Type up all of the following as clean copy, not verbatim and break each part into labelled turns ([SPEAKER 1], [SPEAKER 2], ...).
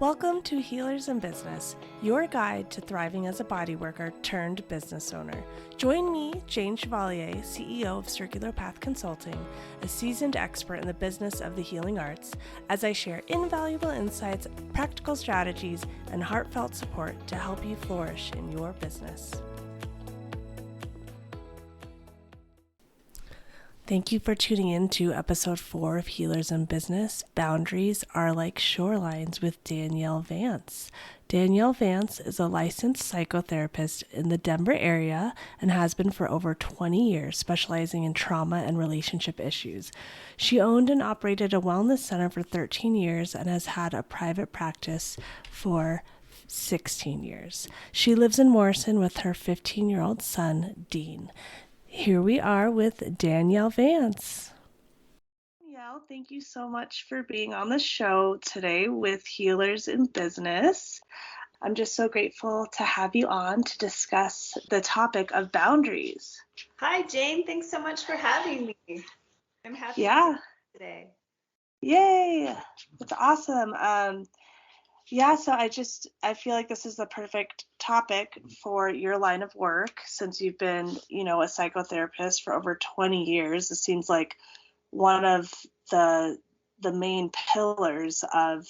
[SPEAKER 1] Welcome to Healers in Business, your guide to thriving as a bodyworker turned business owner. Join me, Jane Chevalier, CEO of Circular Path Consulting, a seasoned expert in the business of the healing arts, as I share invaluable insights, practical strategies, and heartfelt support to help you flourish in your business. Thank you for tuning in to episode 4 of Healers in Business, Boundaries Are Like Shorelines with Danielle Vance. Danielle Vance is a licensed psychotherapist in the Denver area and has been for over 20 years, specializing in trauma and relationship issues. She owned and operated a wellness center for 13 years and has had a private practice for 16 years. She lives in Morrison with her 15-year-old son, Dean. Here we are with Danielle Vance. Danielle, thank you so much for being on the show today with Healers in Business. I'm just so grateful to have you on to discuss the topic of boundaries.
[SPEAKER 2] Hi, Jane. Thanks so much for having me. I'm happy
[SPEAKER 1] Yeah.
[SPEAKER 2] to be here today.
[SPEAKER 1] Yay. That's awesome. So I feel like this is the perfect topic for your line of work since you've been, a psychotherapist for over 20 years. It seems like one of the main pillars of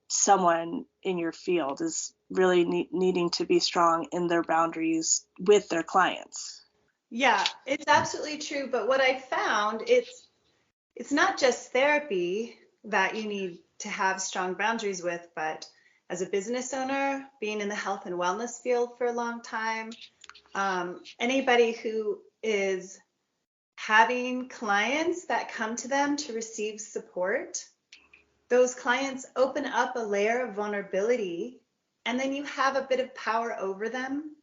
[SPEAKER 1] someone in your field is really needing to be strong in their boundaries with their clients.
[SPEAKER 2] Yeah, it's absolutely true. But what I found, it's not just therapy that you need to have strong boundaries with, but as a business owner, being in the health and wellness field for a long time, anybody who is having clients that come to them to receive support, those clients open up a layer of vulnerability, and then you have a bit of power over them.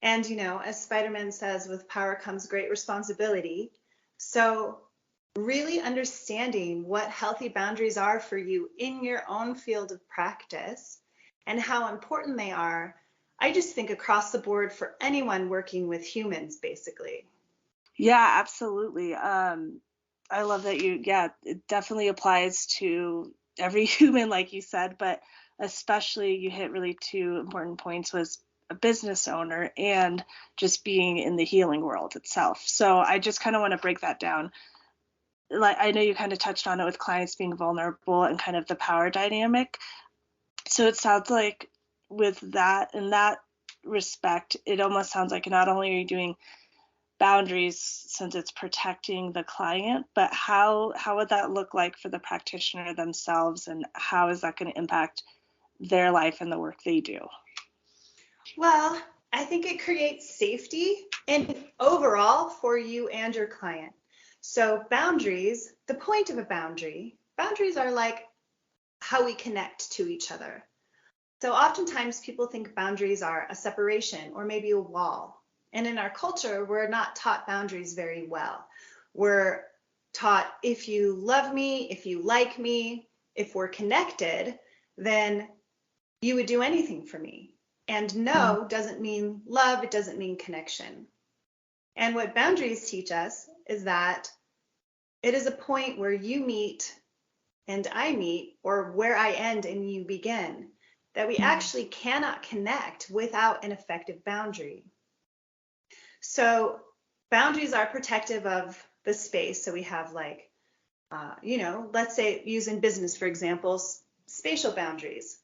[SPEAKER 2] And, as Spider-Man says, with power comes great responsibility. So really understanding what healthy boundaries are for you in your own field of practice and how important they are, I just think across the board for anyone working with humans, basically.
[SPEAKER 1] Yeah, absolutely. I love that it definitely applies to every human, like you said, but especially you hit really two important points was a business owner and just being in the healing world itself. So I just kind of want to break that down. Like I know you kind of touched on it with clients being vulnerable and kind of the power dynamic. So it sounds like with that, in that respect, it almost sounds like not only are you doing boundaries since it's protecting the client, but how would that look like for the practitioner themselves, and how is that going to impact their life and the work they do?
[SPEAKER 2] Well, I think it creates safety and overall for you and your client. So boundaries, the point of boundaries are like how we connect to each other. So oftentimes people think boundaries are a separation or maybe a wall. And in our culture, we're not taught boundaries very well. We're taught if you love me, if you like me, if we're connected, then you would do anything for me. And no doesn't mean love, it doesn't mean connection. And what boundaries teach us is that it is a point where you meet and I meet, or where I end and you begin, that we actually cannot connect without an effective boundary. So boundaries are protective of the space. So we have let's say using business, for example, spatial boundaries,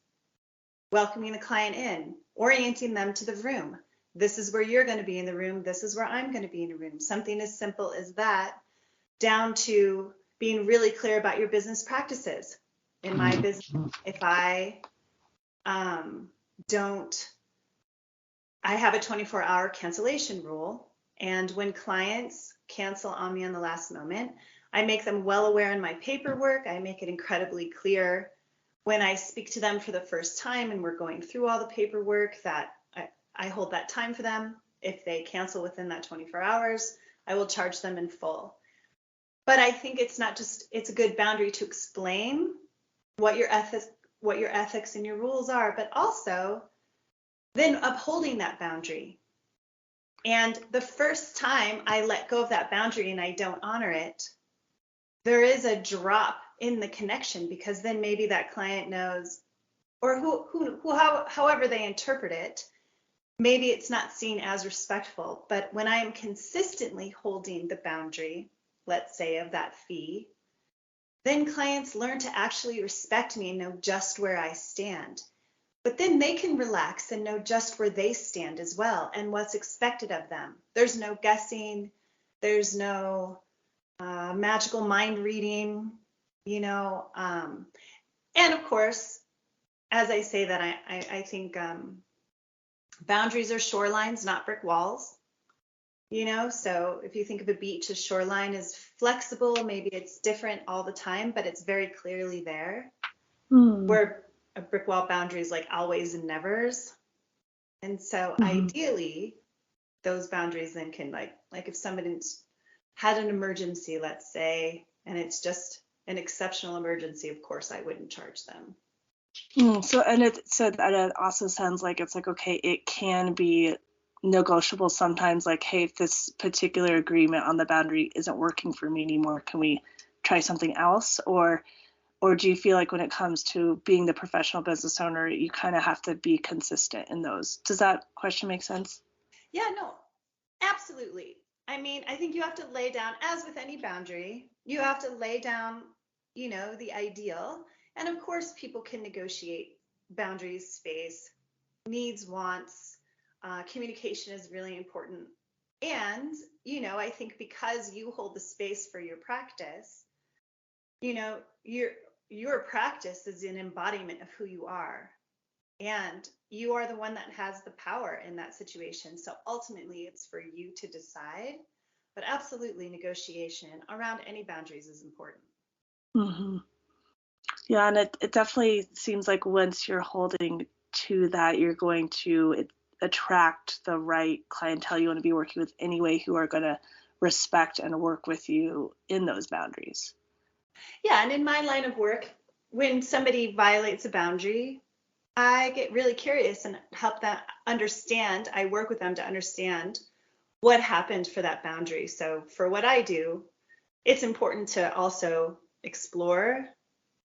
[SPEAKER 2] welcoming the client in, orienting them to the room. This is where you're going to be in the room. This is where I'm going to be in the room. Something as simple as that, down to being really clear about your business practices. In my business, if I I have a 24-hour cancellation rule, and when clients cancel on me on the last moment, I make them well aware in my paperwork. I make it incredibly clear when I speak to them for the first time and we're going through all the paperwork that I hold that time for them. If they cancel within that 24 hours, I will charge them in full. But I think it's a good boundary to explain what your ethics and your rules are, but also then upholding that boundary. And the first time I let go of that boundary and I don't honor it, there is a drop in the connection, because then maybe that client knows, or however they interpret it, maybe it's not seen as respectful. But when I am consistently holding the boundary, let's say of that fee, then clients learn to actually respect me and know just where I stand. But then they can relax and know just where they stand as well and what's expected of them. There's no guessing. There's no magical mind reading, you know. And of course, as I say that, I think boundaries are shorelines, not brick walls. You know, so if you think of a beach, a shoreline is flexible. Maybe it's different all the time, but it's very clearly there. Where a brick wall boundary is like always and nevers. And so ideally, those boundaries then can like if somebody's had an emergency, let's say, and it's just an exceptional emergency, of course, I wouldn't charge them.
[SPEAKER 1] So it also sounds like it's like, okay, it can be negotiable sometimes, like, hey, if this particular agreement on the boundary isn't working for me anymore, can we try something else? Or do you feel like when it comes to being the professional business owner, you kind of have to be consistent in those? Does that question make sense?
[SPEAKER 2] Yeah, no, absolutely. I mean, I think you have to lay down, as with any boundary, you have to lay down, you know, the ideal. And of course, people can negotiate boundaries, space, needs, wants. Communication is really important. And, you know, I think because you hold the space for your practice, you know, your practice is an embodiment of who you are. And you are the one that has the power in that situation. So ultimately, it's for you to decide. But absolutely, negotiation around any boundaries is important.
[SPEAKER 1] Yeah, and it definitely seems like once you're holding to that, you're going to attract the right clientele you want to be working with anyway, who are going to respect and work with you in those boundaries.
[SPEAKER 2] Yeah, and in my line of work, when somebody violates a boundary, I get really curious and help them understand. I work with them to understand what happened for that boundary. So for what I do, it's important to also explore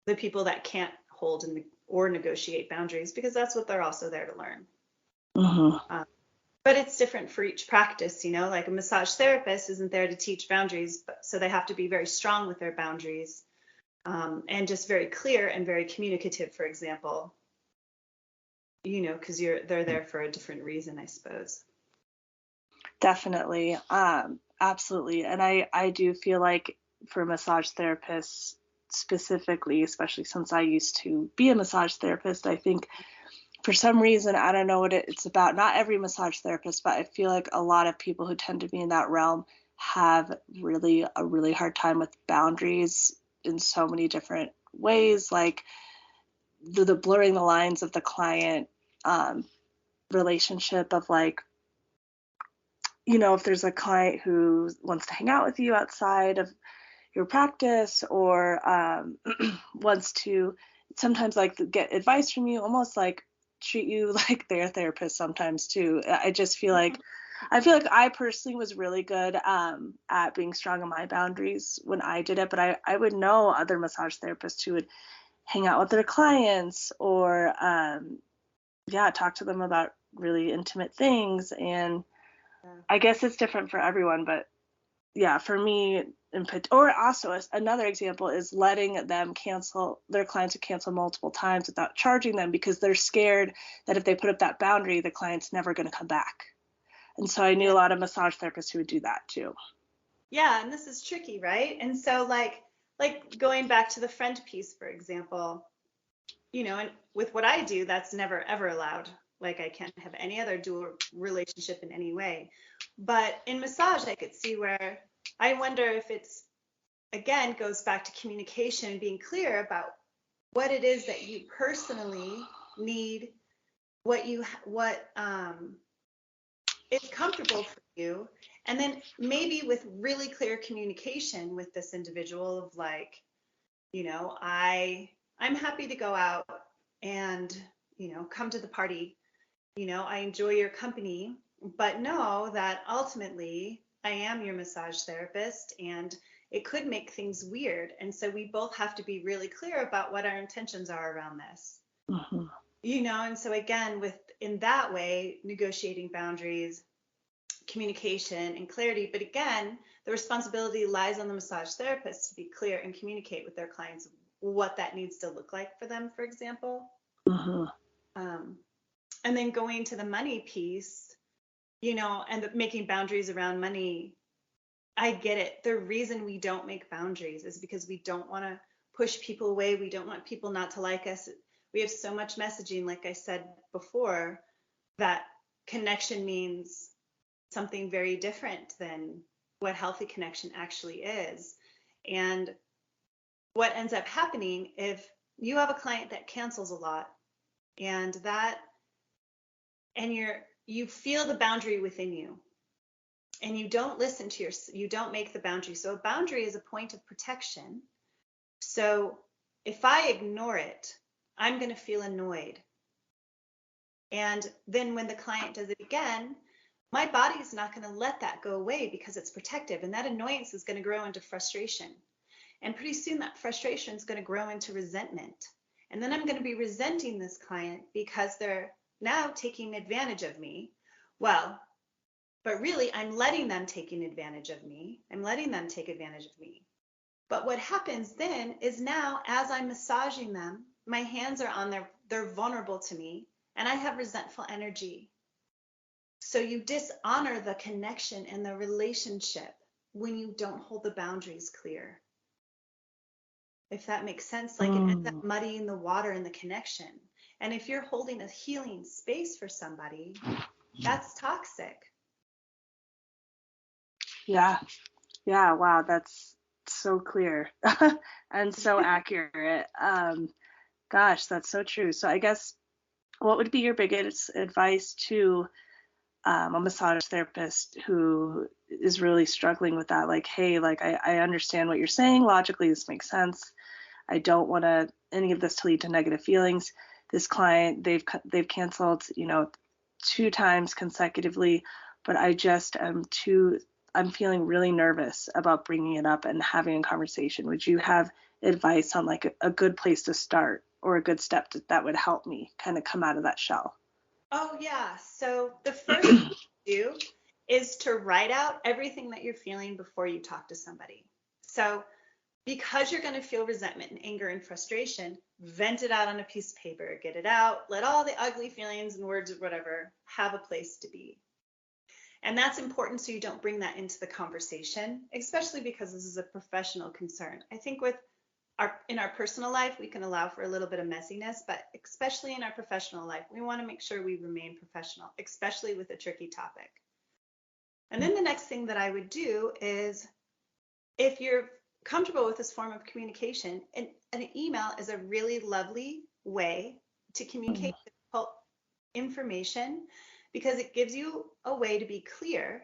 [SPEAKER 2] the people that can't hold or negotiate boundaries, because that's what they're also there to learn. But it's different for each practice, you know, like a massage therapist isn't there to teach boundaries, so they have to be very strong with their boundaries, and just very clear and very communicative, for example, you know, because they're there for a different reason, I suppose.
[SPEAKER 1] Definitely. Absolutely. And I do feel like for massage therapists specifically, especially since I used to be a massage therapist, I think for some reason, I don't know what it's about. Not every massage therapist, but I feel like a lot of people who tend to be in that realm have a really hard time with boundaries in so many different ways, like the blurring the lines of the client relationship of like, you know, if there's a client who wants to hang out with you outside of your practice or wants to sometimes like get advice from you, almost like treat you like their therapist sometimes too. I just feel like I personally was really good at being strong on my boundaries when I did it, but I would know other massage therapists who would hang out with their clients or talk to them about really intimate things. And I guess it's different for everyone, but yeah, for me, or also another example is letting them cancel their clients who cancel multiple times without charging them because they're scared that if they put up that boundary, the client's never going to come back. And so I knew a lot of massage therapists who would do that too.
[SPEAKER 2] Yeah, and this is tricky, right? And so like going back to the friend piece, for example, you know, and with what I do, that's never ever allowed. Like I can't have any other dual relationship in any way. But in massage, I could see where I wonder if it's, again, goes back to communication, being clear about what it is that you personally need, what is comfortable for you, and then maybe with really clear communication with this individual of like, you know, I'm happy to go out and, you know, come to the party. You know, I enjoy your company, but know that ultimately I am your massage therapist and it could make things weird. And so we both have to be really clear about what our intentions are around this.
[SPEAKER 1] Mm-hmm.
[SPEAKER 2] And so again, in that way, negotiating boundaries, communication and clarity. But again, the responsibility lies on the massage therapist to be clear and communicate with their clients what that needs to look like for them, for example.
[SPEAKER 1] Mm-hmm.
[SPEAKER 2] Um, and then going to the money piece, and making boundaries around money. I get it. The reason we don't make boundaries is because we don't want to push people away. We don't want people not to like us. We have so much messaging, like I said before, that connection means something very different than what healthy connection actually is. And what ends up happening if you have a client that cancels a lot and you feel the boundary within you, and you don't listen to you don't make the boundary. So a boundary is a point of protection. So if I ignore it, I'm going to feel annoyed. And then when the client does it again, my body is not going to let that go away because it's protective. And that annoyance is going to grow into frustration. And pretty soon that frustration is going to grow into resentment. And then I'm going to be resenting this client because they're now taking advantage of me. Well, but really, I'm letting them taking advantage of me. I'm letting them take advantage of me. But what happens then is now, as I'm massaging them, my hands are on they're vulnerable to me, and I have resentful energy. So you dishonor the connection and the relationship when you don't hold the boundaries clear. If that makes sense, like it ends up muddying the water in the connection. And if you're holding a healing space for somebody, that's toxic.
[SPEAKER 1] Yeah. Yeah. Wow. That's so clear and so accurate. Gosh, that's so true. So I guess what would be your biggest advice to a massage therapist who is really struggling with that? Like, hey, like I understand what you're saying. Logically, this makes sense. I don't want any of this to lead to negative feelings. This client, they've canceled, 2 times consecutively, but I just I'm feeling really nervous about bringing it up and having a conversation. Would you have advice on like a good place to start or a good step that would help me kind of come out of that shell?
[SPEAKER 2] Oh, yeah. So the first thing to do is to write out everything that you're feeling before you talk to somebody. So because you're going to feel resentment and anger and frustration, vent it out on a piece of paper, get it out, let all the ugly feelings and words or whatever have a place to be. And that's important so you don't bring that into the conversation, especially because this is a professional concern. I think in our personal life, we can allow for a little bit of messiness, but especially in our professional life, we want to make sure we remain professional, especially with a tricky topic. And then the next thing that I would do is, if you're comfortable with this form of communication, an email is a really lovely way to communicate difficult information because it gives you a way to be clear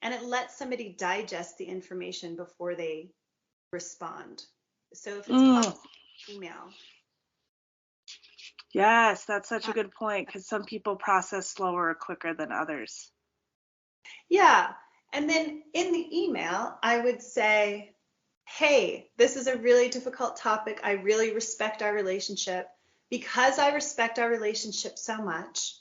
[SPEAKER 2] and it lets somebody digest the information before they respond. So if it's possible, email.
[SPEAKER 1] Yes, that's such a good point because some people process slower or quicker than others.
[SPEAKER 2] Yeah. And then in the email, I would say, hey, this is a really difficult topic. I really respect our relationship. Because I respect our relationship so much,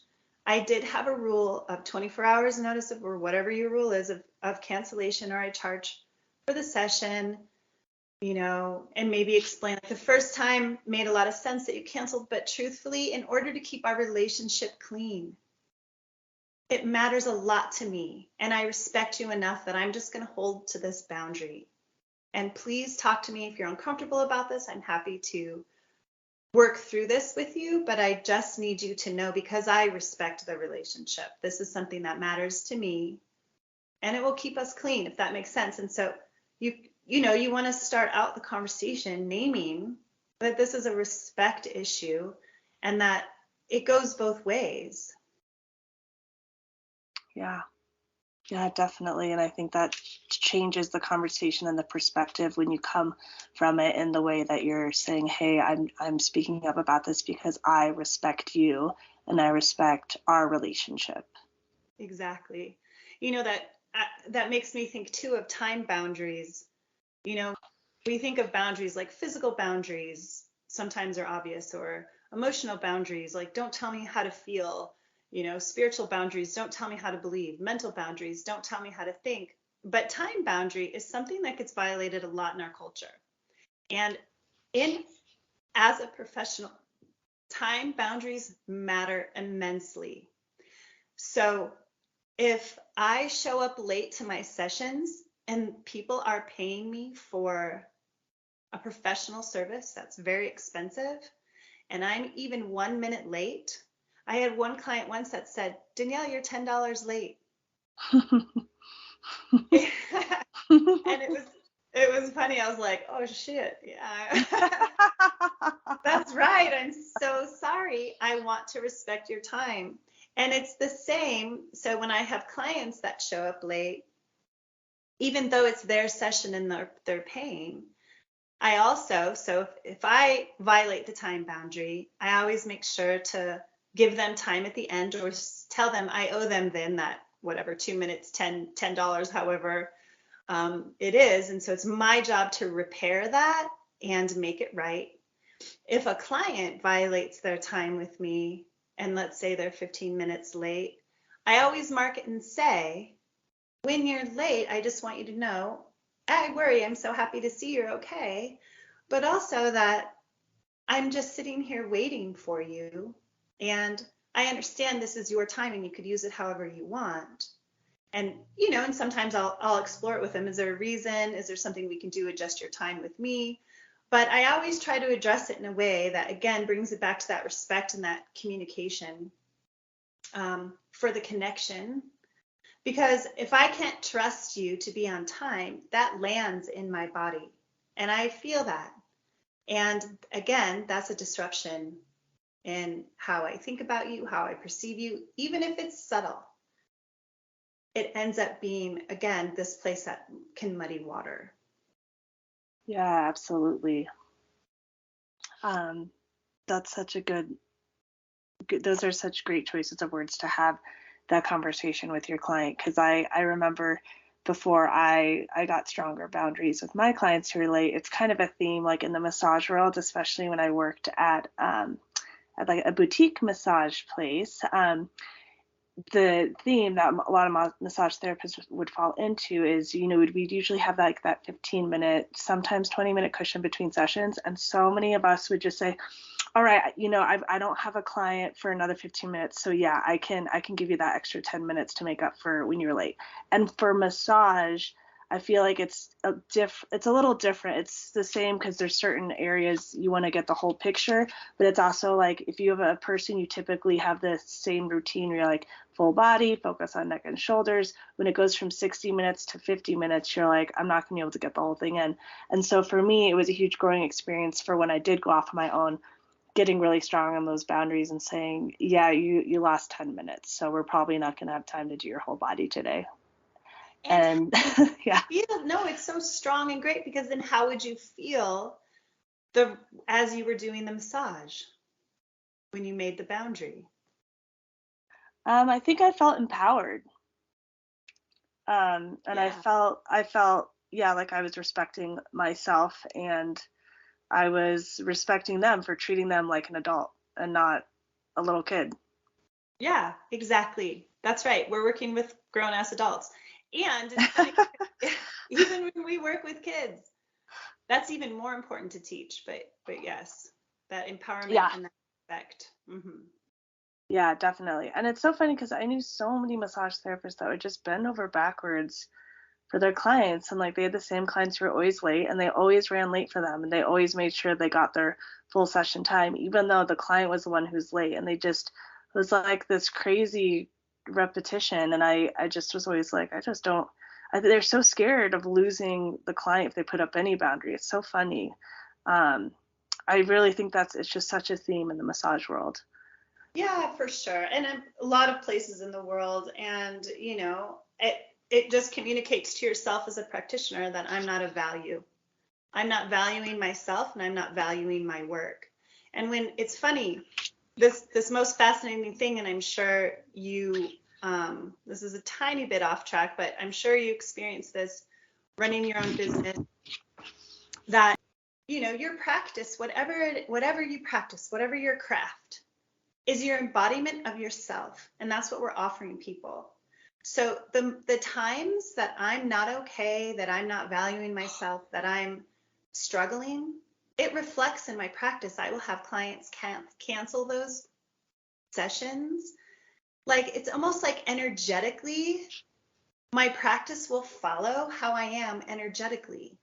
[SPEAKER 2] I did have a rule of 24 hours notice of, or whatever your rule is of cancellation, or I charge for the session, and maybe explain, like, the first time made a lot of sense that you canceled, but truthfully, in order to keep our relationship clean, it matters a lot to me. And I respect you enough that I'm just going to hold to this boundary. And please talk to me if you're uncomfortable about this. I'm happy to work through this with you, but I just need you to know, because I respect the relationship, this is something that matters to me and it will keep us clean, if that makes sense. And so you want to start out the conversation naming that this is a respect issue and that it goes both ways.
[SPEAKER 1] Yeah. Yeah, definitely. And I think that changes the conversation and the perspective when you come from it in the way that you're saying, hey, I'm speaking up about this because I respect you and I respect our relationship.
[SPEAKER 2] Exactly. That makes me think too of time boundaries. We think of boundaries like physical boundaries sometimes are obvious, or Emotional boundaries, like don't tell me how to feel. Spiritual boundaries, don't tell me how to believe. Mental boundaries, don't tell me how to think. But time boundary is something that gets violated a lot in our culture. And in as a professional, time boundaries matter immensely. So if I show up late to my sessions and people are paying me for a professional service that's very expensive, and I'm even 1 minute late, I had one client once that said, Danielle, you're $10 late. And it was funny. I was like, oh shit, yeah. That's right. I'm so sorry. I want to respect your time. And it's the same. So when I have clients that show up late, even though it's their session and they're paying, I also, so if I violate the time boundary, I always make sure to give them time at the end, or tell them I owe them then that whatever, 2 minutes, $10, however it is. And so it's my job to repair that and make it right. If a client violates their time with me, and let's say they're 15 minutes late, I always mark it and say, when you're late, I just want you to know, I worry, I'm so happy to see you're okay, but also that I'm just sitting here waiting for you. And I understand this is your time and you could use it however you want. And, and sometimes I'll explore it with them. Is there a reason? Is there something we can do? Adjust your time with me. But I always try to address it in a way that, again, brings it back to that respect and that communication for the connection. Because if I can't trust you to be on time, that lands in my body. And I feel that. And again, that's a disruption in how I think about you, how I perceive you, even if it's subtle. It ends up being, again, this place that can muddy water.
[SPEAKER 1] Yeah, absolutely. That's such a good, those are such great choices of words to have that conversation with your client. Because I remember before I got stronger boundaries with my clients who are late, it's kind of a theme like in the massage world, especially when I worked at like a boutique massage place. The theme that a lot of massage therapists would fall into is, we'd usually have like that 15-minute, sometimes 20-minute cushion between sessions. And so many of us would just say, all right, I don't have a client for another 15 minutes. So yeah, I can give you that extra 10 minutes to make up for when you're late. And for massage, I feel like it's a little different. It's the same because there's certain areas you want to get the whole picture, but it's also like if you have a person, you typically have the same routine where you're like full body, focus on neck and shoulders. When it goes from 60 minutes to 50 minutes, you're like, I'm not going to be able to get the whole thing in. And so for me, it was a huge growing experience for when I did go off on my own, getting really strong on those boundaries and saying, yeah, you lost 10 minutes, so we're probably not going to have time to do your whole body today. And yeah.
[SPEAKER 2] No, it's so strong and great, because then how would you feel as you were doing the massage when you made the boundary?
[SPEAKER 1] I think I felt empowered. And yeah. I felt, yeah, like I was respecting myself, and I was respecting them for treating them like an adult and not a little kid.
[SPEAKER 2] Yeah, exactly. That's right. We're working with grown-ass adults. And it's funny, even when we work with kids, that's even more important to teach. But yes, that empowerment and that respect. Mm-hmm.
[SPEAKER 1] Yeah, definitely. And it's so funny because I knew so many massage therapists that would just bend over backwards for their clients. And like they had the same clients who were always late, and they always ran late for them, and they always made sure they got their full session time, even though the client was the one who's late. And they just, it was like this crazy repetition. And I just was always like, they're so scared of losing the client if they put up any boundary. It's so funny. I really think it's just such a theme in the massage world.
[SPEAKER 2] Yeah, for sure. And a lot of places in the world. And, it just communicates to yourself as a practitioner that I'm not of value. I'm not valuing myself, and I'm not valuing my work. And when it's funny, this most fascinating thing, and I'm sure you, this is a tiny bit off track, but I'm sure you experience this running your own business, that your practice, whatever you practice, whatever your craft, is your embodiment of yourself. And that's what we're offering people. So the times that I'm not okay, that I'm not valuing myself, that I'm struggling, it reflects in my practice. I will have clients cancel those sessions. Like it's almost like energetically, my practice will follow how I am energetically.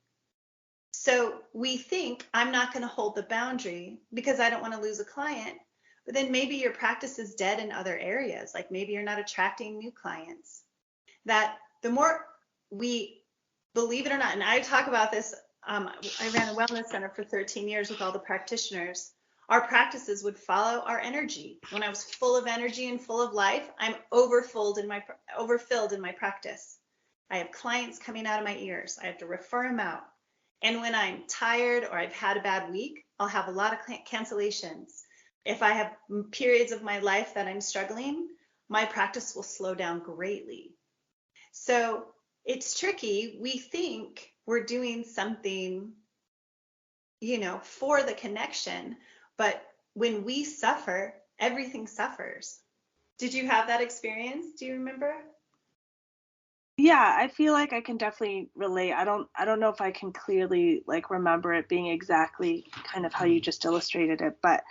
[SPEAKER 2] So we think I'm not going to hold the boundary because I don't want to lose a client. But then maybe your practice is dead in other areas. Like maybe you're not attracting new clients. That the more we, believe it or not, and I talk about this, I ran a wellness center for 13 years with all the practitioners. Our practices would follow our energy. When I was full of energy and full of life, I'm overfilled in my practice. I have clients coming out of my ears. I have to refer them out. And when I'm tired or I've had a bad week, I'll have a lot of cancellations. If I have periods of my life that I'm struggling, my practice will slow down greatly. So it's tricky. We think we're doing something, for the connection, but when we suffer, everything suffers. Did you have that experience? Do you remember?
[SPEAKER 1] Yeah, I feel like I can definitely relate. I don't know if I can clearly like remember it being exactly kind of how you just illustrated it, but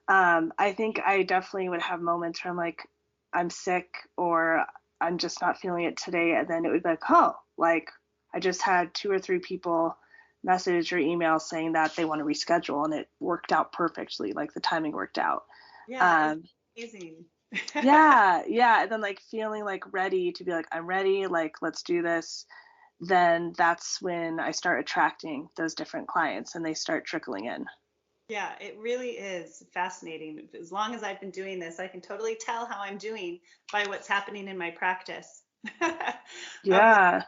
[SPEAKER 1] I think I definitely would have moments where I'm like, I'm sick or I'm just not feeling it today, and then it would be like, oh, like I just had two or three people message or email saying that they want to reschedule, and it worked out perfectly. Like the timing worked out.
[SPEAKER 2] Yeah, it's
[SPEAKER 1] Um,
[SPEAKER 2] amazing.
[SPEAKER 1] yeah, yeah, and then like feeling like ready to be like, I'm ready, like let's do this. Then that's when I start attracting those different clients and they start trickling in.
[SPEAKER 2] Yeah, it really is fascinating. As long as I've been doing this, I can totally tell how I'm doing by what's happening in my practice. Of like,
[SPEAKER 1] Yeah.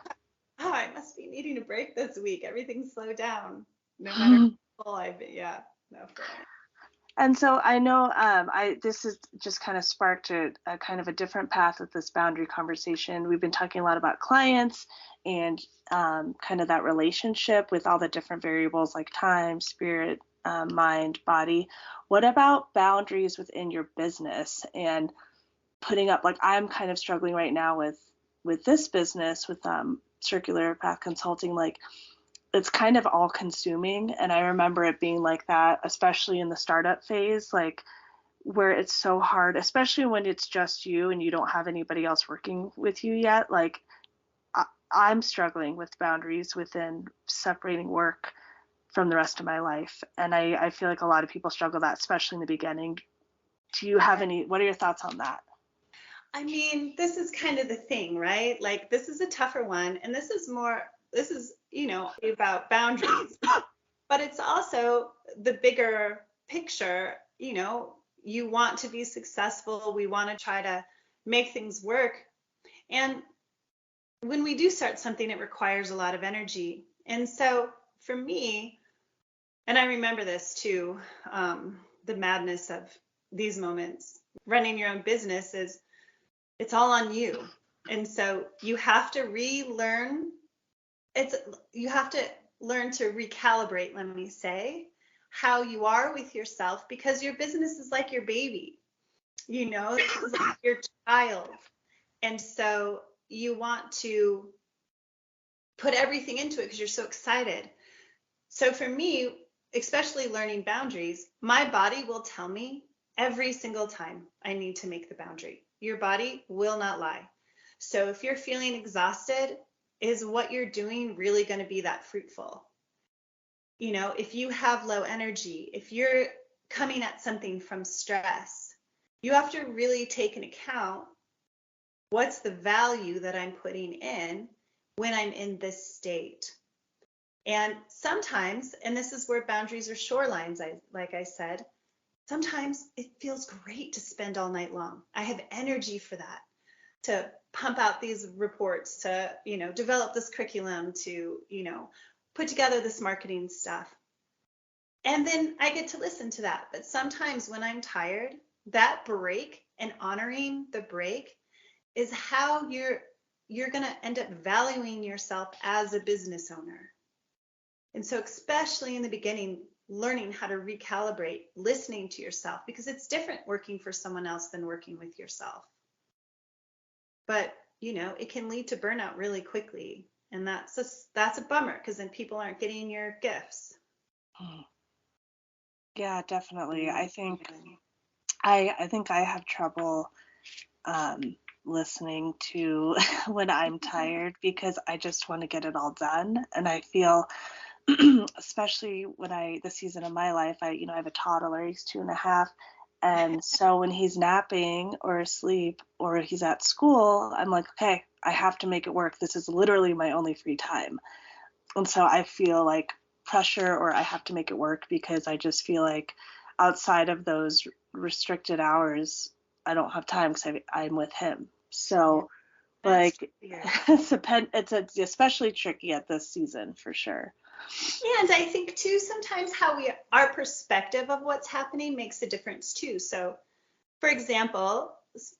[SPEAKER 2] oh, I must be needing a break this week. Everything's slowed down, no matter how full I've been. Yeah, no, for real.
[SPEAKER 1] And so I know I this has just kind of sparked a kind of a different path with this boundary conversation. We've been talking a lot about clients and kind of that relationship with all the different variables like time, spirit, mind, body. What about boundaries within your business and putting up, like I'm kind of struggling right now with this business with circular path consulting, like it's kind of all consuming, and I remember it being like that especially in the startup phase, like where it's so hard, especially when it's just you and you don't have anybody else working with you yet. Like I'm struggling with boundaries within separating work from the rest of my life, and I feel like a lot of people struggle that, especially in the beginning. Do you have
[SPEAKER 2] Yeah.
[SPEAKER 1] any, what are your thoughts on that?
[SPEAKER 2] I mean, this is kind of the thing, right? Like, this is a tougher one, and this is, about boundaries, but it's also the bigger picture. You want to be successful. We want to try to make things work. And when we do start something, it requires a lot of energy. And so for me, and I remember this too, the madness of these moments, running your own business is it's all on you. And so it's you have to learn to recalibrate, let me say, how you are with yourself, because your business is like your baby. This is like your child. And so you want to put everything into it because you're so excited. So for me, especially learning boundaries, my body will tell me every single time I need to make the boundary. Your body will not lie. So if you're feeling exhausted, is what you're doing really going to be that fruitful? If you have low energy, if you're coming at something from stress, you have to really take into account what's the value that I'm putting in when I'm in this state. And sometimes, and this is where boundaries are shorelines, like I said, sometimes it feels great to spend all night long. I have energy for that, to pump out these reports, to, develop this curriculum, to, put together this marketing stuff. And then I get to listen to that. But sometimes when I'm tired, that break and honoring the break is how you're going to end up valuing yourself as a business owner. And so especially in the beginning, learning how to recalibrate, listening to yourself, because it's different working for someone else than working with yourself. But, it can lead to burnout really quickly. And that's a bummer, because then people aren't getting your gifts.
[SPEAKER 1] Yeah, definitely. I think I have trouble listening to when I'm tired because I just want to get it all done. And I feel, especially the season of my life, I have a toddler, he's 2.5. And so when he's napping or asleep or he's at school, I'm like, okay, I have to make it work. This is literally my only free time. And so I feel like pressure or I have to make it work because I just feel like outside of those restricted hours, I don't have time because I'm with him. So like it's especially tricky at this season for sure.
[SPEAKER 2] And I think too, sometimes our perspective of what's happening makes a difference too. So for example,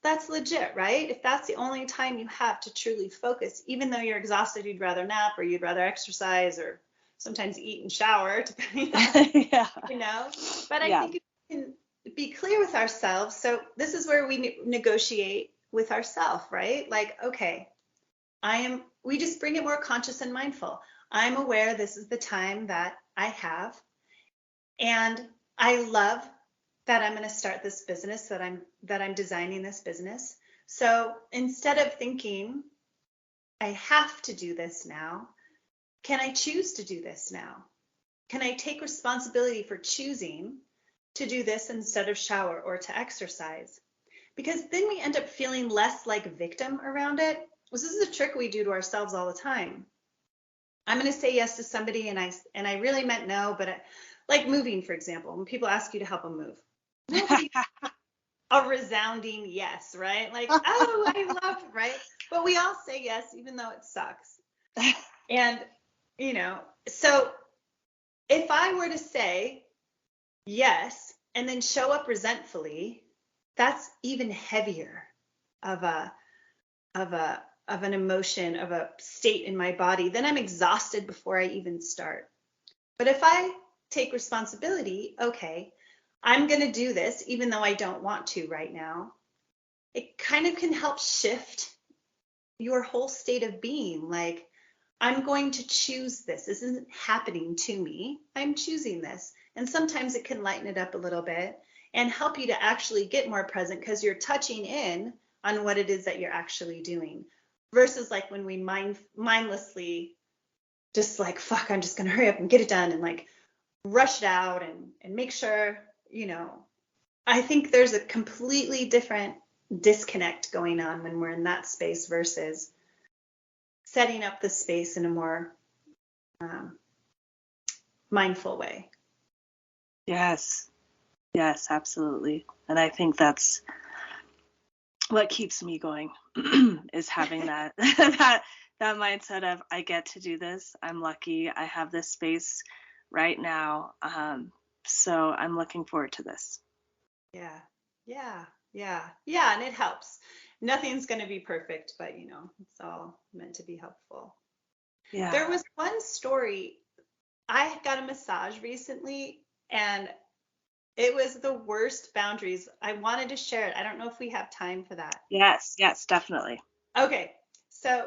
[SPEAKER 2] that's legit, right? If that's the only time you have to truly focus, even though you're exhausted, you'd rather nap or you'd rather exercise or sometimes eat and shower, depending on, But I think we can be clear with ourselves. So this is where we negotiate with ourselves, right? Like, okay, we just bring it more conscious and mindful. I'm aware this is the time that I have, and I love that I'm going to start this business, that I'm designing this business. So instead of thinking I have to do this now, can I choose to do this now? Can I take responsibility for choosing to do this instead of shower or to exercise? Because then we end up feeling less like victim around it. This is a trick we do to ourselves all the time. I'm going to say yes to somebody and I really meant no, but like moving, for example, when people ask you to help them move, nobody a resounding yes, right? Like, oh, I love, right? But we all say yes, even though it sucks. And, so if I were to say yes and then show up resentfully, that's even heavier of an emotion, of a state in my body. Then I'm exhausted before I even start. But if I take responsibility, okay, I'm going to do this even though I don't want to right now. It kind of can help shift your whole state of being. Like, I'm going to choose this. This isn't happening to me. I'm choosing this. And sometimes it can lighten it up a little bit and help you to actually get more present because you're touching in on what it is that you're actually doing. Versus like when we mindlessly just like, fuck, I'm just going to hurry up and get it done and like rush it out and make sure, I think there's a completely different disconnect going on when we're in that space versus setting up the space in a more mindful way.
[SPEAKER 1] Yes, absolutely. And I think that's what keeps me going is having that that mindset of I get to do this. I'm lucky. I have this space right now. So I'm looking forward to this.
[SPEAKER 2] Yeah. And it helps. Nothing's going to be perfect, but it's all meant to be helpful.
[SPEAKER 1] Yeah.
[SPEAKER 2] There was one story. I got a massage recently and it was the worst boundaries. I wanted to share it. I don't know if we have time for that.
[SPEAKER 1] Yes, definitely.
[SPEAKER 2] Okay. So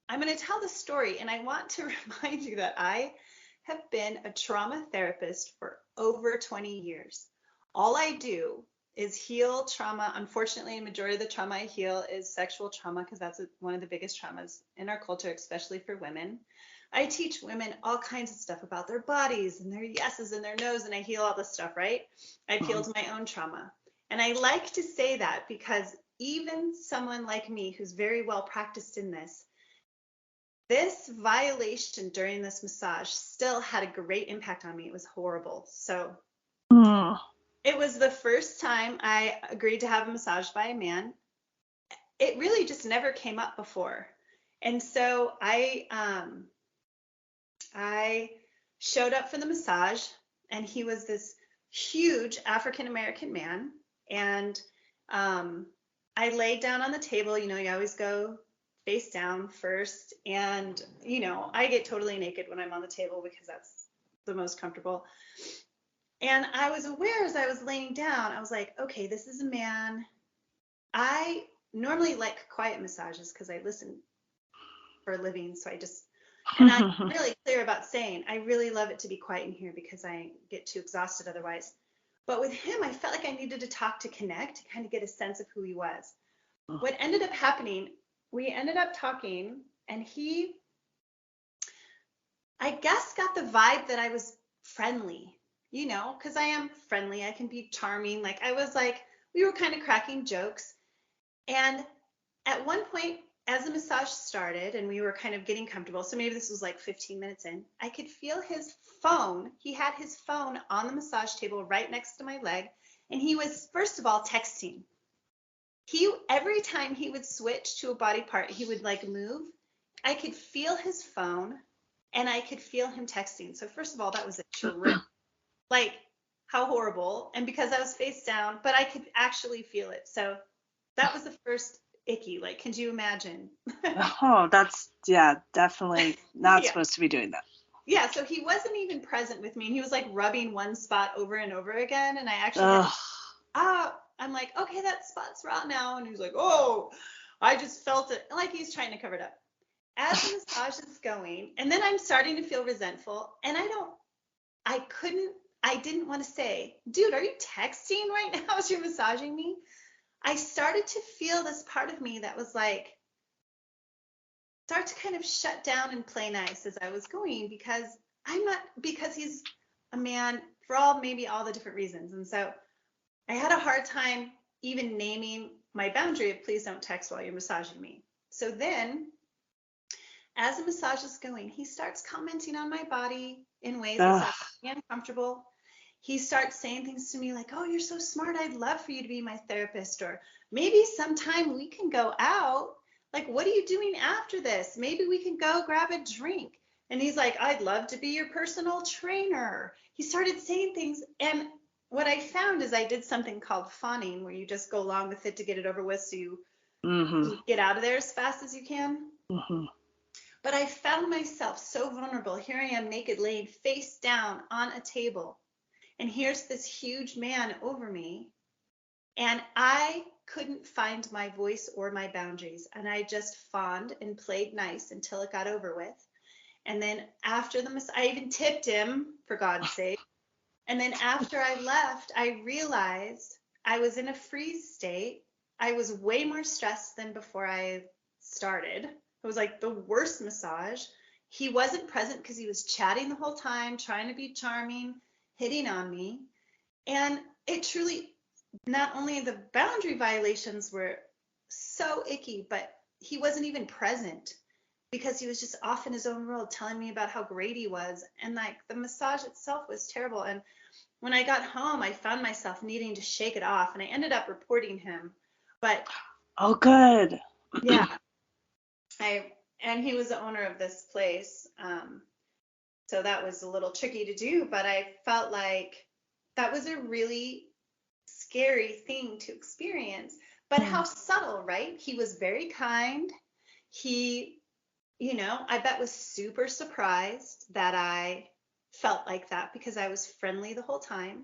[SPEAKER 2] I'm going to tell the story and I want to remind you that I have been a trauma therapist for over 20 years. All I do is heal trauma. Unfortunately, a majority of the trauma I heal is sexual trauma because that's one of the biggest traumas in our culture, especially for women. I teach women all kinds of stuff about their bodies and their yeses and their nos, and I heal all this stuff, right? I've healed my own trauma. And I like to say that because even someone like me who's very well practiced in this violation during this massage still had a great impact on me. It was horrible. So it was the first time I agreed to have a massage by a man. It really just never came up before. And so I showed up for the massage and he was this huge African-American man. And I laid down on the table, you always go face down first. And, I get totally naked when I'm on the table because that's the most comfortable. And I was aware as I was laying down, I was like, okay, this is a man. I normally like quiet massages because I listen for a living. And I'm really clear about saying, I really love it to be quiet in here because I get too exhausted otherwise. But with him, I felt like I needed to talk to connect, to kind of get a sense of who he was. What ended up happening, we ended up talking, and he, I guess, got the vibe that I was friendly, because I am friendly. I can be charming. Like, we were kind of cracking jokes. And at one point, as the massage started and we were kind of getting comfortable, so maybe this was like 15 minutes in, I could feel his phone. He had his phone on the massage table right next to my leg. And he was, first of all, texting. Every time he would switch to a body part, he would like move. I could feel his phone and I could feel him texting. So first of all, that was a trip. Like, how horrible. And because I was face down, but I could actually feel it. So that was the first icky. Like, could you imagine?
[SPEAKER 1] Oh, that's, yeah, definitely not
[SPEAKER 2] Yeah.
[SPEAKER 1] supposed to be doing that.
[SPEAKER 2] Yeah, so he wasn't even present with me. And he was like rubbing one spot over and over again. And I actually I'm like, okay, that spot's raw now. And he's like, oh, I just felt it. Like he's trying to cover it up. As the massage is going, and then I'm starting to feel resentful. And I didn't want to say, dude, are you texting right now as you're massaging me? I started to feel this part of me that was like, start to kind of shut down and play nice as I was going because he's a man for maybe all the different reasons. And so I had a hard time even naming my boundary of please don't text while you're massaging me. So then, as the massage is going, he starts commenting on my body in ways that sound really uncomfortable. He starts saying things to me like, oh, you're so smart. I'd love for you to be my therapist. Or maybe sometime we can go out. Like, what are you doing after this? Maybe we can go grab a drink. And he's like, I'd love to be your personal trainer. He started saying things. And what I found is I did something called fawning, where you just go along with it to get it over with so you get out of there as fast as you can. But I found myself so vulnerable. Here I am naked, laying face down on a table. And here's this huge man over me. And I couldn't find my voice or my boundaries. And I just fawned and played nice until it got over with. And then after I even tipped him, for God's sake. And then after I left, I realized I was in a freeze state. I was way more stressed than before I started. It was like the worst massage. He wasn't present because he was chatting the whole time, trying to be charming, hitting on me. And it truly, not only the boundary violations were so icky, but he wasn't even present because he was just off in his own world telling me about how great he was. And like the massage itself was terrible. And when I got home, I found myself needing to shake it off, and I ended up reporting him. But
[SPEAKER 1] oh, good.
[SPEAKER 2] Yeah, and he was the owner of this place, so that was a little tricky to do. But I felt like that was a really scary thing to experience. But how subtle, right? He was very kind. He, I bet was super surprised that I felt like that because I was friendly the whole time.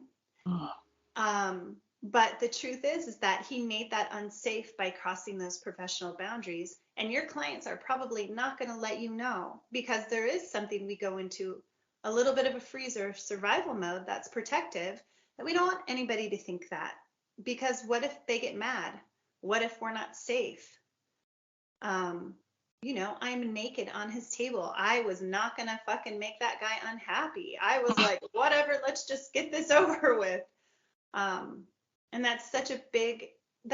[SPEAKER 2] But the truth is that he made that unsafe by crossing those professional boundaries. And your clients are probably not going to let you know because there is something we go into a little bit of a freeze or survival mode that's protective, that we don't want anybody to think that. Because what if they get mad? What if we're not safe? I'm naked on his table. I was not going to fucking make that guy unhappy. I was like, whatever, let's just get this over with. And that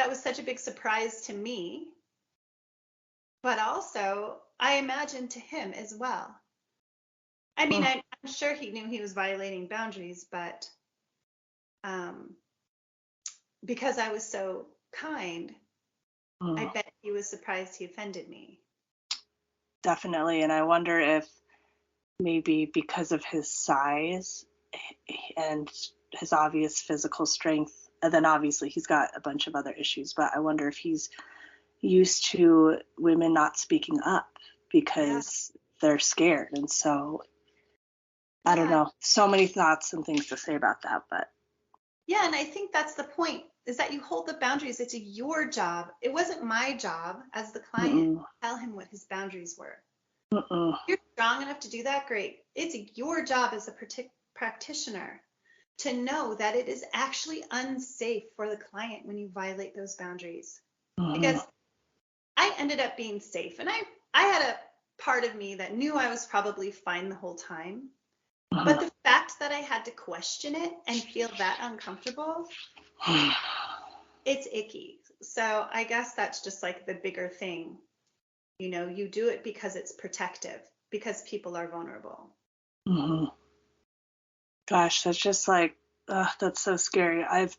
[SPEAKER 2] was such a big surprise to me, but also I imagine to him as well. I mean, I'm sure he knew he was violating boundaries, but because I was so kind, I bet he was surprised he offended me.
[SPEAKER 1] Definitely. And I wonder if maybe because of his size and his obvious physical strength, and then obviously he's got a bunch of other issues, but I wonder if he's used to women not speaking up because they're scared. And so I don't know, so many thoughts and things to say about that, but
[SPEAKER 2] yeah, and I think that's the point, is that you hold the boundaries. It's your job. It wasn't my job as the client to tell him what his boundaries were. If you're strong enough to do that, great. It's your job as a practitioner to know that it is actually unsafe for the client when you violate those boundaries. Because I ended up being safe, and I had a part of me that knew I was probably fine the whole time. But the fact that I had to question it and feel that uncomfortable, it's icky. So I guess that's just like the bigger thing. You know, you do it because it's protective, because people are vulnerable.
[SPEAKER 1] Gosh, that's just like, that's so scary. I've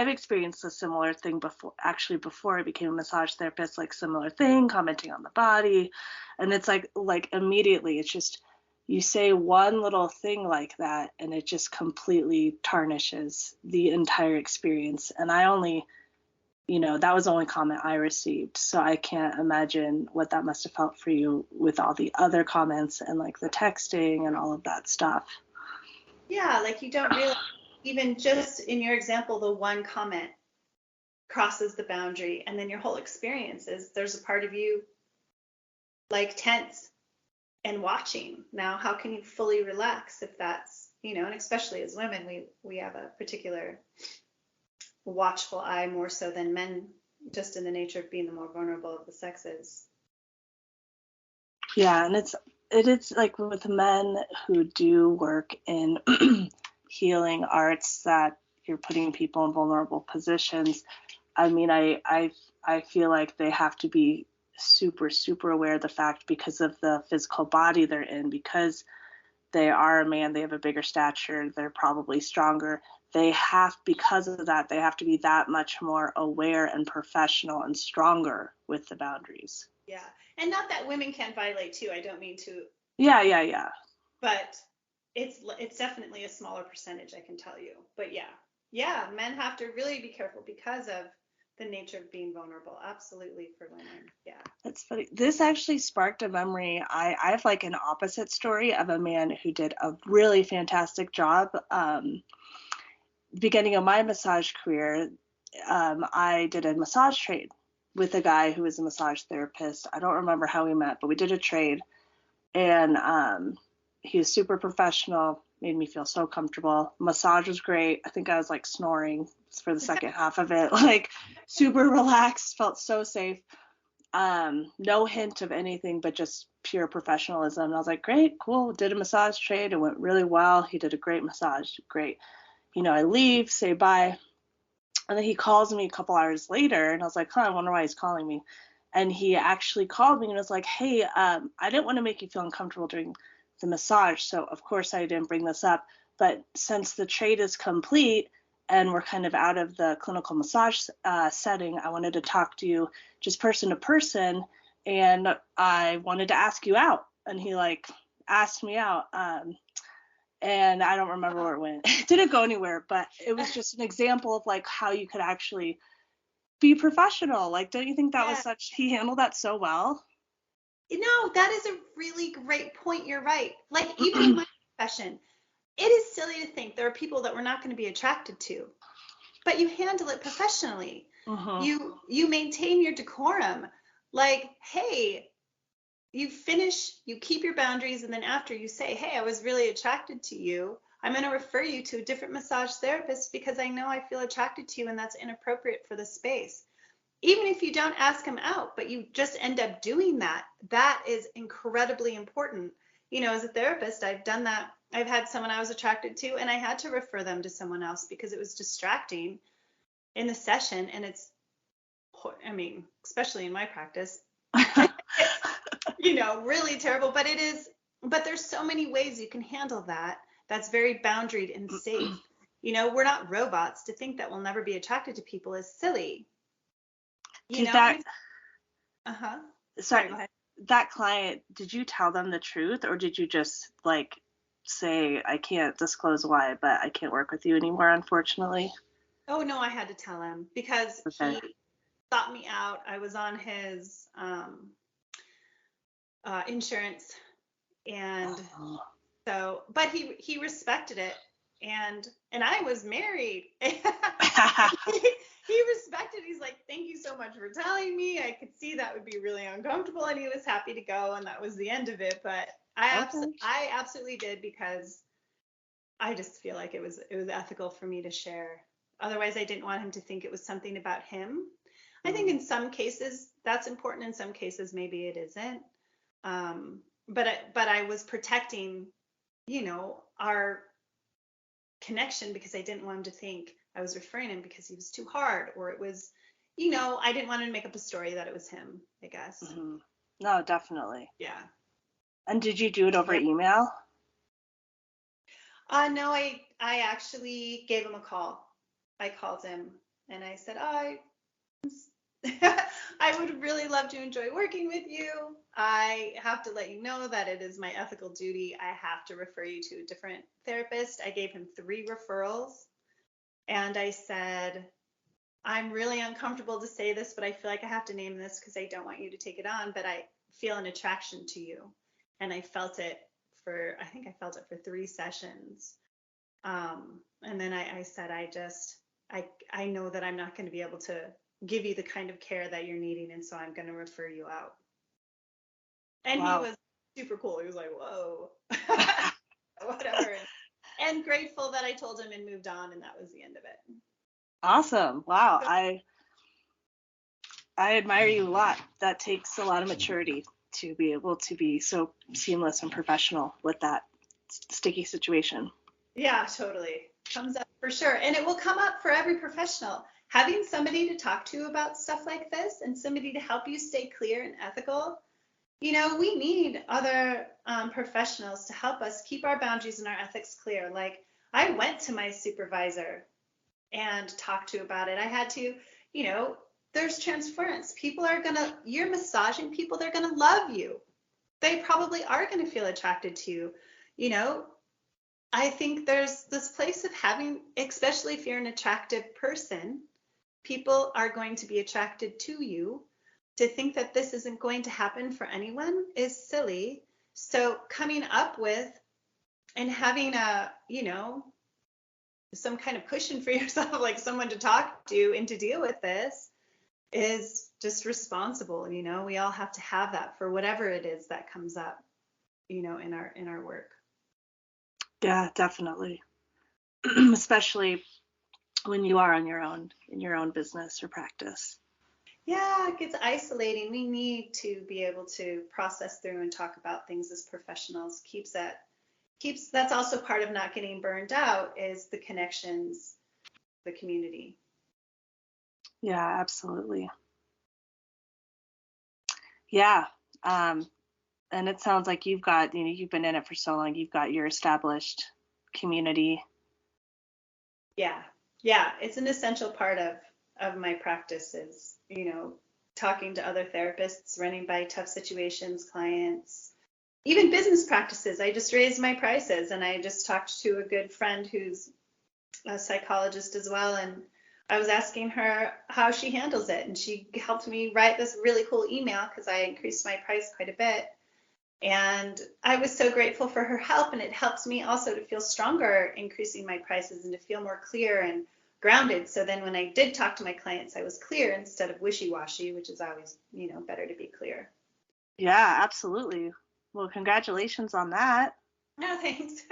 [SPEAKER 1] experienced a similar thing before, actually before I became a massage therapist, like similar thing, commenting on the body. And it's like immediately, it's just, you say one little thing like that and it just completely tarnishes the entire experience. And I only, that was the only comment I received. So I can't imagine what that must have felt for you with all the other comments and like the texting and all of that stuff.
[SPEAKER 2] Yeah, like you don't realize, even just in your example, the one comment crosses the boundary, and then your whole experience is there's a part of you like tense and watching. Now, how can you fully relax if that's, and especially as women, we have a particular watchful eye more so than men, just in the nature of being the more vulnerable of the sexes.
[SPEAKER 1] Yeah, and it is like with men who do work in healing arts that you're putting people in vulnerable positions. I mean, I feel like they have to be super, super aware of the fact, because of the physical body they're in, because they are a man, they have a bigger stature, they're probably stronger. Because of that, they have to be that much more aware and professional and stronger with the boundaries.
[SPEAKER 2] Yeah. And not that women can't violate too. I don't mean to.
[SPEAKER 1] Yeah.
[SPEAKER 2] But it's definitely a smaller percentage, I can tell you. But yeah, men have to really be careful because of the nature of being vulnerable. Absolutely, for women. Yeah.
[SPEAKER 1] That's funny. This actually sparked a memory. I have like an opposite story of a man who did a really fantastic job. Beginning of my massage career, I did a massage trade with a guy who was a massage therapist. I don't remember how we met, but we did a trade, and he was super professional, made me feel so comfortable. Massage was great. I think I was like snoring for the second half of it, like super relaxed, felt so safe. No hint of anything but just pure professionalism. And I was like, great, cool. Did a massage trade. It went really well. He did a great massage. Great. I leave, say bye. And then he calls me a couple hours later, and I was like, I wonder why he's calling me. And he actually called me and was like, hey, I didn't want to make you feel uncomfortable during the massage. So, of course, I didn't bring this up. But since the trade is complete and we're kind of out of the clinical massage setting, I wanted to talk to you just person to person. And I wanted to ask you out. And he like asked me out. And I don't remember where it went. It didn't go anywhere, but it was just an example of like how you could actually be professional. Like, don't you think that was he handled that so well?
[SPEAKER 2] That is a really great point. You're right. Like, even in my profession, it is silly to think there are people that we're not going to be attracted to, but you handle it professionally. You maintain your decorum. Like, hey, you finish, you keep your boundaries, and then after you say, hey, I was really attracted to you, I'm going to refer you to a different massage therapist because I know I feel attracted to you and that's inappropriate for the space. Even if you don't ask him out, but you just end up doing that, that is incredibly important. As a therapist, I've done that. I've had someone I was attracted to, and I had to refer them to someone else because it was distracting in the session. And especially in my practice, really terrible, but there's so many ways you can handle that. That's very boundaried and safe. We're not robots. To think that we'll never be attracted to people is silly. Sorry, go ahead.
[SPEAKER 1] That client, did you tell them the truth, or did you just like say, I can't disclose why, but I can't work with you anymore, unfortunately?
[SPEAKER 2] Oh no, I had to tell him because he sought me out. I was on his insurance, and so, but he respected it, and I was married. He respected. He's like, thank you so much for telling me. I could see that would be really uncomfortable, and he was happy to go, and that was the end of it. But I absolutely did, because I just feel like it was ethical for me to share. Otherwise, I didn't want him to think it was something about him. I think in some cases that's important. In some cases, maybe it isn't. But I was protecting, our connection, because I didn't want him to think I was referring him because he was too hard, or it was, I didn't want him to make up a story that it was him, I guess.
[SPEAKER 1] Mm-hmm. No, definitely.
[SPEAKER 2] Yeah.
[SPEAKER 1] And did you do it over email?
[SPEAKER 2] No, I actually gave him a call. I called him and I said, I would really love to enjoy working with you. I have to let you know that it is my ethical duty. I have to refer you to a different therapist. I gave him 3 referrals, and I said, I'm really uncomfortable to say this, but I feel like I have to name this because I don't want you to take it on, but I feel an attraction to you. And I felt it for 3 sessions. And then I said, I know that I'm not going to be able to give you the kind of care that you're needing, and so I'm going to refer you out. And Wow. He was super cool. He was like, whoa, whatever. And grateful that I told him and moved on, and that was the end of it.
[SPEAKER 1] Awesome. Wow. I admire you a lot. That takes a lot of maturity to be able to be so seamless and professional with that sticky situation.
[SPEAKER 2] Yeah, totally. Comes up for sure. And it will come up for every professional. Having somebody to talk to about stuff like this, and somebody to help you stay clear and ethical, we need other professionals to help us keep our boundaries and our ethics clear. Like, I went to my supervisor and talked to about it. I had to, there's transference. You're massaging people, they're going to love you. They probably are going to feel attracted to you. I think there's this place of having, especially if you're an attractive person, people are going to be attracted to you. To think that this isn't going to happen for anyone is silly. So coming up with and having some kind of cushion for yourself, like someone to talk to and to deal with this, is just responsible. We all have to have that for whatever it is that comes up, in our work.
[SPEAKER 1] Yeah, definitely. Especially when you are on your own, in your own business or practice.
[SPEAKER 2] Yeah, it gets isolating. We need to be able to process through and talk about things as professionals. That's also part of not getting burned out, is the connections, the community.
[SPEAKER 1] Yeah, absolutely. Yeah. And it sounds like you've got, you've been in it for so long, you've got your established community.
[SPEAKER 2] Yeah. It's an essential part of my practice is, talking to other therapists, running by tough situations, clients, even business practices. I just raised my prices, and I just talked to a good friend who's a psychologist as well, and I was asking her how she handles it, and she helped me write this really cool email because I increased my price quite a bit. And I was so grateful for her help, and it helps me also to feel stronger increasing my prices and to feel more clear and grounded. So then when I did talk to my clients, I was clear instead of wishy-washy, which is always, better to be clear.
[SPEAKER 1] Yeah, absolutely. Well, congratulations on that.
[SPEAKER 2] No, thanks.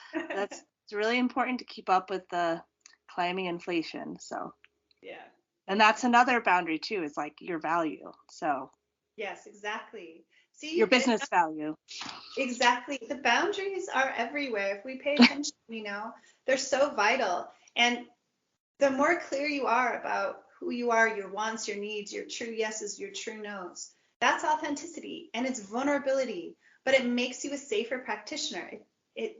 [SPEAKER 1] It's really important to keep up with the climbing inflation. So
[SPEAKER 2] yeah.
[SPEAKER 1] And that's another boundary too, is like your value. So
[SPEAKER 2] yes, exactly. See,
[SPEAKER 1] your business value.
[SPEAKER 2] Exactly. The boundaries are everywhere. If we pay attention, they're so vital. And the more clear you are about who you are, your wants, your needs, your true yeses, your true nos, that's authenticity, and it's vulnerability, but it makes you a safer practitioner.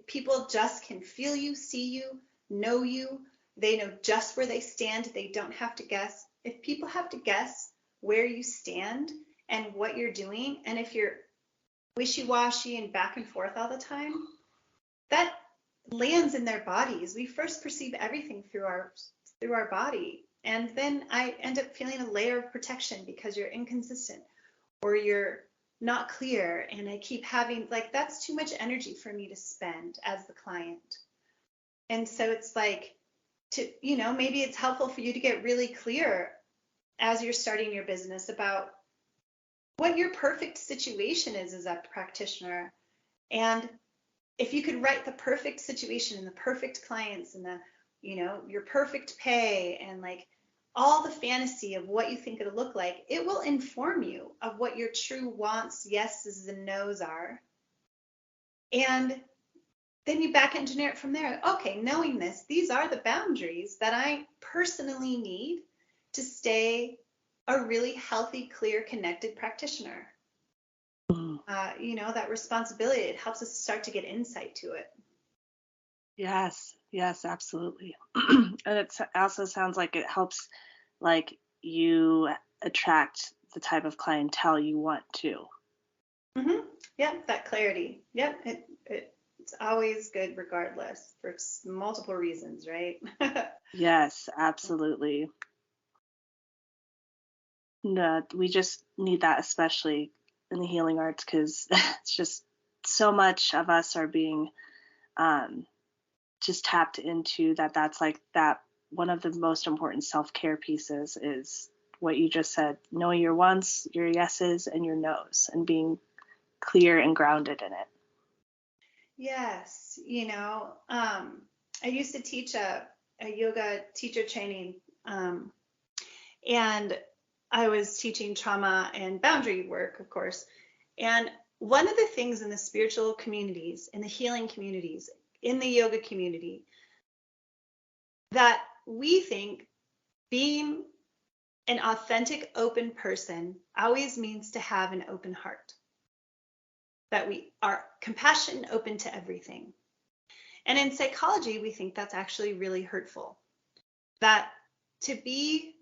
[SPEAKER 2] People just can feel you, see you, know you. They know just where they stand. They don't have to guess. If people have to guess where you stand and what you're doing, and if you're wishy-washy and back and forth all the time, that lands in their bodies. We first perceive everything through our body. And then I end up feeling a layer of protection because you're inconsistent or you're not clear. And I keep having, like, that's too much energy for me to spend as the client. And so it's like, maybe it's helpful for you to get really clear as you're starting your business about what your perfect situation is as a practitioner. And if you could write the perfect situation and the perfect clients and your perfect pay and like all the fantasy of what you think it'll look like, it will inform you of what your true wants, yeses, and nos are. And then you back engineer it from there. Okay, knowing this, these are the boundaries that I personally need to stay a really healthy, clear, connected practitioner. That responsibility, it helps us start to get insight to it.
[SPEAKER 1] Yes, absolutely. And it also sounds like it helps, like, you attract the type of clientele you want to.
[SPEAKER 2] Mm-hmm. Yeah, that clarity. Yep, it's always good regardless for multiple reasons, right?
[SPEAKER 1] Yes, absolutely. No, we just need that, especially in the healing arts, because it's just so much of us are being just tapped into that. That's like that one of the most important self-care pieces is what you just said, knowing your wants, your yeses, and your nos, and being clear and grounded in it.
[SPEAKER 2] Yes, I used to teach a yoga teacher training, and I was teaching trauma and boundary work, of course. And one of the things in the spiritual communities, in the healing communities, in the yoga community, that we think being an authentic, open person always means to have an open heart, that we are compassionate, open to everything. And in psychology, we think that's actually really hurtful. That to be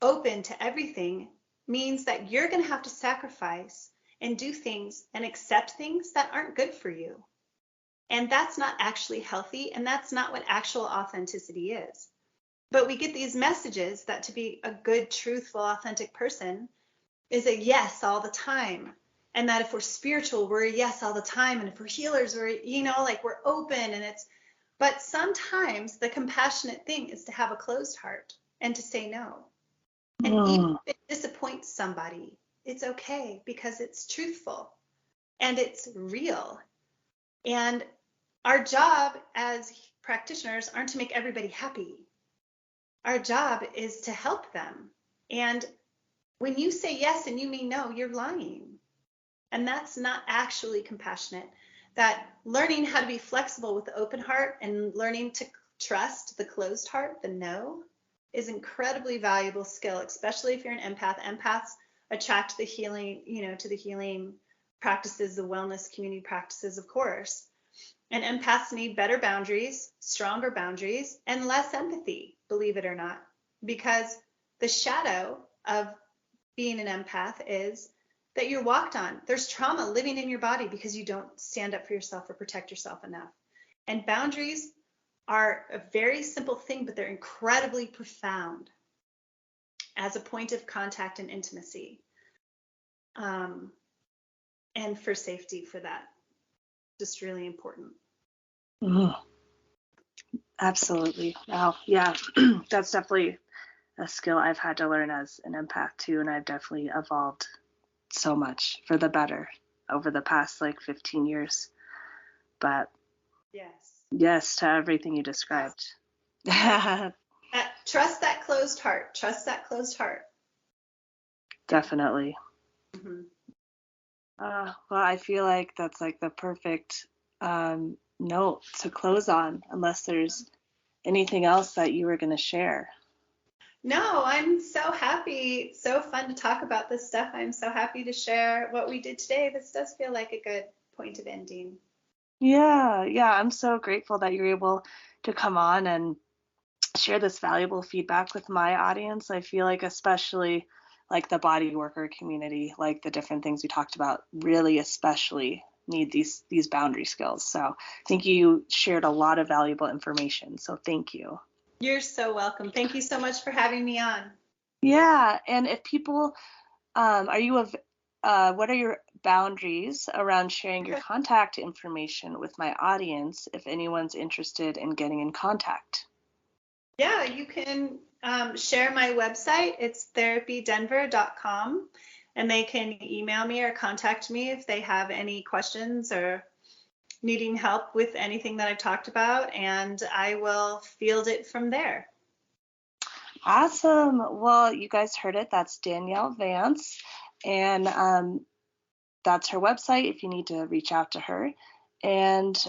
[SPEAKER 2] open to everything means that you're going to have to sacrifice and do things and accept things that aren't good for you. And that's not actually healthy, and that's not what actual authenticity is. But we get these messages that to be a good, truthful, authentic person is a yes all the time. And that if we're spiritual, we're a yes all the time. And if we're healers, we're, we're open. But sometimes the compassionate thing is to have a closed heart and to say no. And even if it disappoints somebody, it's okay because it's truthful and it's real. And our job as practitioners aren't to make everybody happy. Our job is to help them. And when you say yes and you mean no, you're lying. And that's not actually compassionate. That learning how to be flexible with the open heart and learning to trust the closed heart, the no, is incredibly valuable skill, especially if you're an empath. Empaths attract the healing, to the healing practices, the wellness community practices, of course. And empaths need better boundaries, stronger boundaries, and less empathy, believe it or not, because the shadow of being an empath is that you're walked on. There's trauma living in your body because you don't stand up for yourself or protect yourself enough. And boundaries are a very simple thing, but they're incredibly profound as a point of contact and intimacy. And for safety for that, just really important.
[SPEAKER 1] Mm-hmm. Absolutely. Wow. Yeah, that's definitely a skill I've had to learn as an empath too, and I've definitely evolved so much for the better over the past 15 years. But yes to everything you described.
[SPEAKER 2] Trust that closed heart. Trust that closed heart.
[SPEAKER 1] Definitely.
[SPEAKER 2] Mm-hmm.
[SPEAKER 1] Well, I feel like that's like the perfect note to close on, unless there's anything else that you were going to share.
[SPEAKER 2] No, I'm so happy. So fun to talk about this stuff. I'm so happy to share what we did today. This does feel like a good point of ending.
[SPEAKER 1] Yeah. I'm so grateful that you're able to come on and share this valuable feedback with my audience. I feel like especially like the body worker community, like the different things we talked about, really especially need these boundary skills. So I think you shared a lot of valuable information. So thank you.
[SPEAKER 2] You're so welcome. Thank you so much for having me on.
[SPEAKER 1] Yeah, and if people, what are your boundaries around sharing your contact information with my audience if anyone's interested in getting in contact?
[SPEAKER 2] Yeah, you can share my website. It's therapydenver.com, and they can email me or contact me if they have any questions or needing help with anything that I've talked about, and I will field it from there.
[SPEAKER 1] Awesome. Well, you guys heard it. That's Danielle Vance, and that's her website if you need to reach out to her. And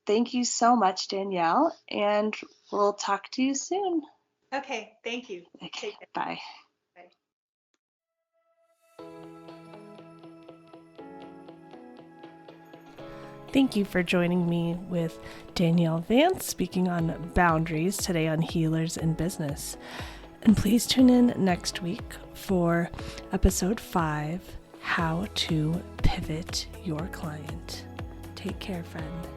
[SPEAKER 1] thank you so much, Danielle, and we'll talk to you soon.
[SPEAKER 2] Okay, thank you.
[SPEAKER 1] Okay, bye.
[SPEAKER 2] Bye.
[SPEAKER 1] Thank you for joining me with Danielle Vance speaking on boundaries today on Healers in Business. And please tune in next week for episode 5, How to Pivot Your Client. Take care, friend.